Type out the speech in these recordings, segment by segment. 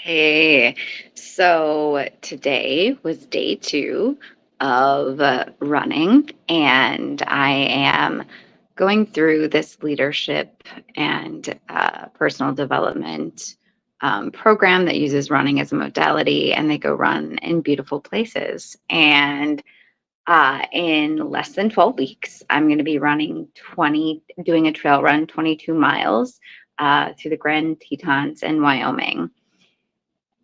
Hey, so today was day two of running, and I am going through this leadership and personal development program that uses running as a modality, and they go run in beautiful places. And in less than 12 weeks, I'm going to be doing a trail run, 22 miles through the Grand Tetons in Wyoming.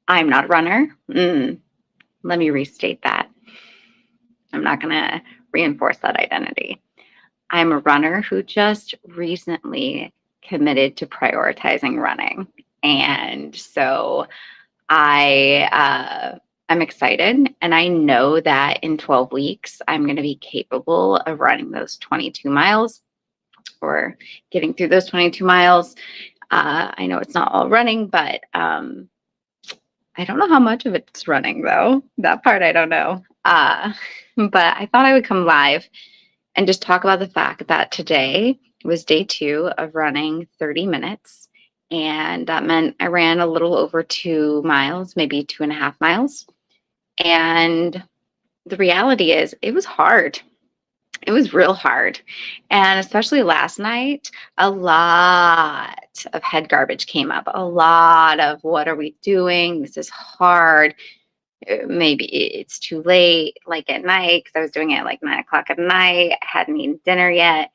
I'm not a runner. Let me restate that. I'm not going to reinforce that identity. I'm a runner who just recently committed to prioritizing running. And so I'm excited, and I know that in 12 weeks I'm going to be capable of running those 22 miles or getting through those 22 miles. I know it's not all running, but I don't know how much of it's running though. That part I don't know. But I thought I would come live and just talk about the fact that today was day two of running 30 minutes. And that meant I ran a little over 2 miles, maybe 2.5 miles. And the reality is, it was hard. It was real hard. And especially last night, a lot of head garbage came up. A lot of what are we doing? This is hard. Maybe it's too late, like at night, because I was doing it at like 9 o'clock at night. I hadn't eaten dinner yet.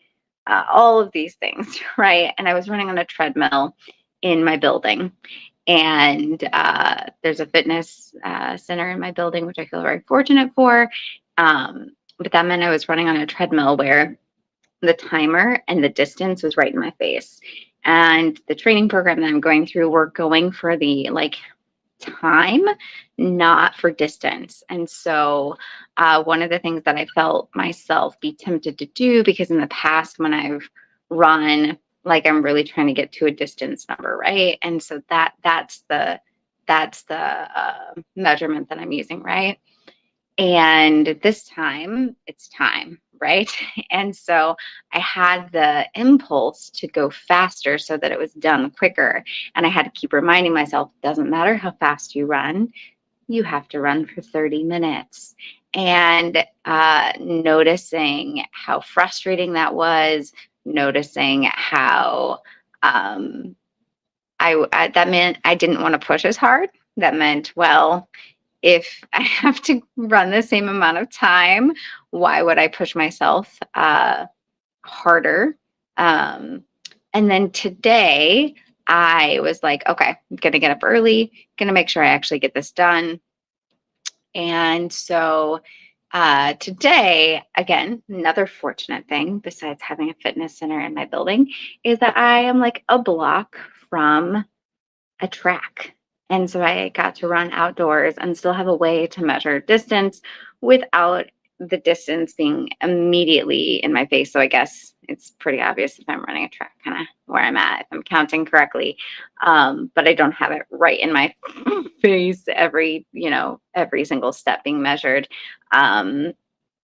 All of these things, right? And I was running on a treadmill in my building. And there's a fitness center in my building, which I feel very fortunate for. But that meant I was running on a treadmill where the timer and the distance was right in my face. And the training program that I'm going through, we're going for the time, not for distance. And so, one of the things that I felt myself be tempted to do, because in the past when I've run, like I'm really trying to get to a distance number, right? And so that's the measurement that I'm using, right? And this time it's time, right? And so I had the impulse to go faster so that it was done quicker. And I had to keep reminding myself, it doesn't matter how fast you run, you have to run for 30 minutes. And noticing how frustrating that was, noticing how that meant I didn't want to push as hard. That meant, well, if I have to run the same amount of time, why would I push myself harder? Um, and then today, I was like, okay, I'm going to get up early, going to make sure I actually get this done. And so today, again, another fortunate thing besides having a fitness center in my building is that I am like a block from a track. And so I got to run outdoors and still have a way to measure distance without the distance being immediately in my face. So I guess it's pretty obvious if I'm running a track, kind of where I'm at, if I'm counting correctly. But I don't have it right in my face every single step being measured. And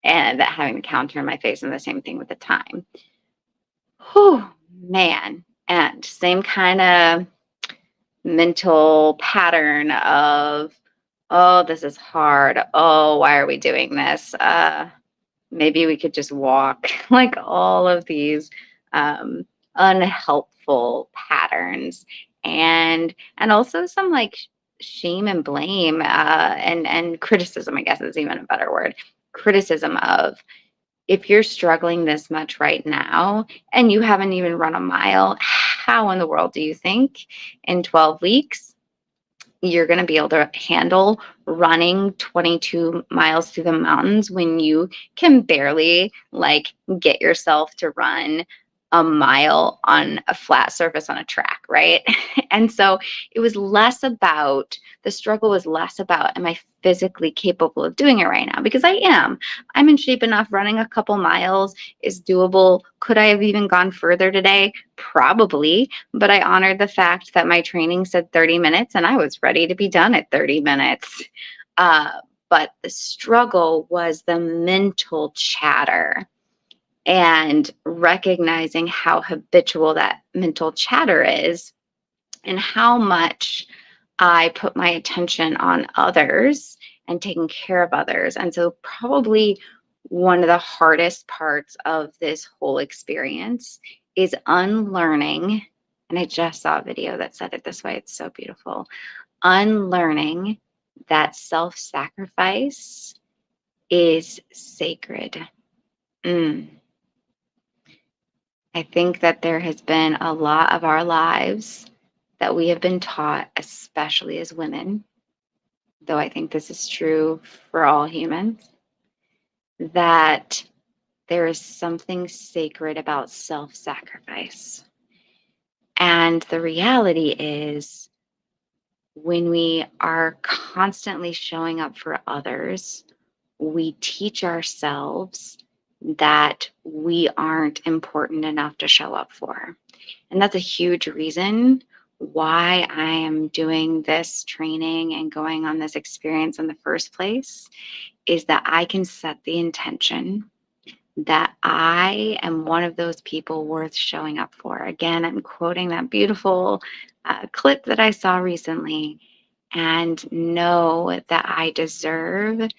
that having the counter in my face, and the same thing with the time. Whew, man. And same kind of mental pattern of, oh, this is hard. Oh, why are we doing this? Maybe we could just walk. Like all of these um, unhelpful patterns, and also some like shame and blame and criticism. I guess is even a better word. Criticism of, if you're struggling this much right now and you haven't even run a mile, how in the world do you think in 12 weeks you're going to be able to handle running 22 miles through the mountains when you can barely like get yourself to run a mile on a flat surface on a track, right? And so the struggle was less about, am I physically capable of doing it right now? Because I am. I'm in shape enough. Running a couple miles is doable. Could I have even gone further today? Probably, but I honored the fact that my training said 30 minutes and I was ready to be done at 30 minutes. Uh, but the struggle was the mental chatter, and recognizing how habitual that mental chatter is, and how much I put my attention on others and taking care of others. And so, probably one of the hardest parts of this whole experience is unlearning. And I just saw a video that said it this way. It's so beautiful. Unlearning that self sacrifice is sacred. Mm. I think that there has been a lot of our lives that we have been taught, especially as women, though I think this is true for all humans, that there is something sacred about self sacrifice. And the reality is, when we are constantly showing up for others, we teach ourselves that we aren't important enough to show up for. And that's a huge reason why I am doing this training and going on this experience in the first place, is that I can set the intention that I am one of those people worth showing up for. Again, I'm quoting that beautiful clip that I saw recently, and know that I deserve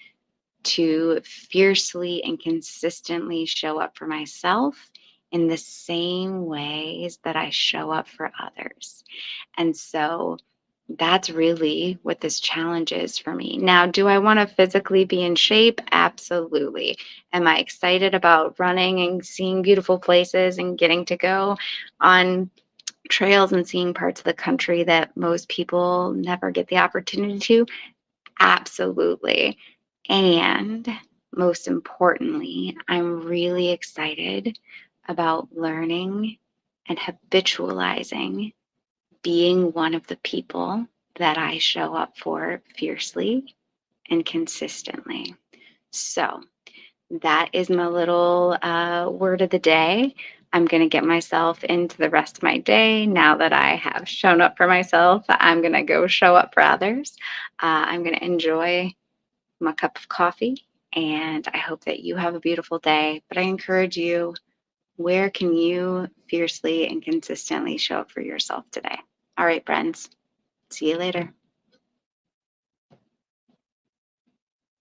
to fiercely and consistently show up for myself in the same ways that I show up for others. And so that's really what this challenge is for me. Now, do I want to physically be in shape? Absolutely. Am I excited about running and seeing beautiful places and getting to go on trails and seeing parts of the country that most people never get the opportunity to? Absolutely. And most importantly, I'm really excited about learning and habitualizing being one of the people that I show up for fiercely and consistently. So, that is my little word of the day. I'm going to get myself into the rest of my day. Now that I have shown up for myself, I'm going to go show up for others. I'm going to enjoy my cup of coffee, and I hope that you have a beautiful day. But I encourage you, where can you fiercely and consistently show up for yourself today? All right, friends, see you later.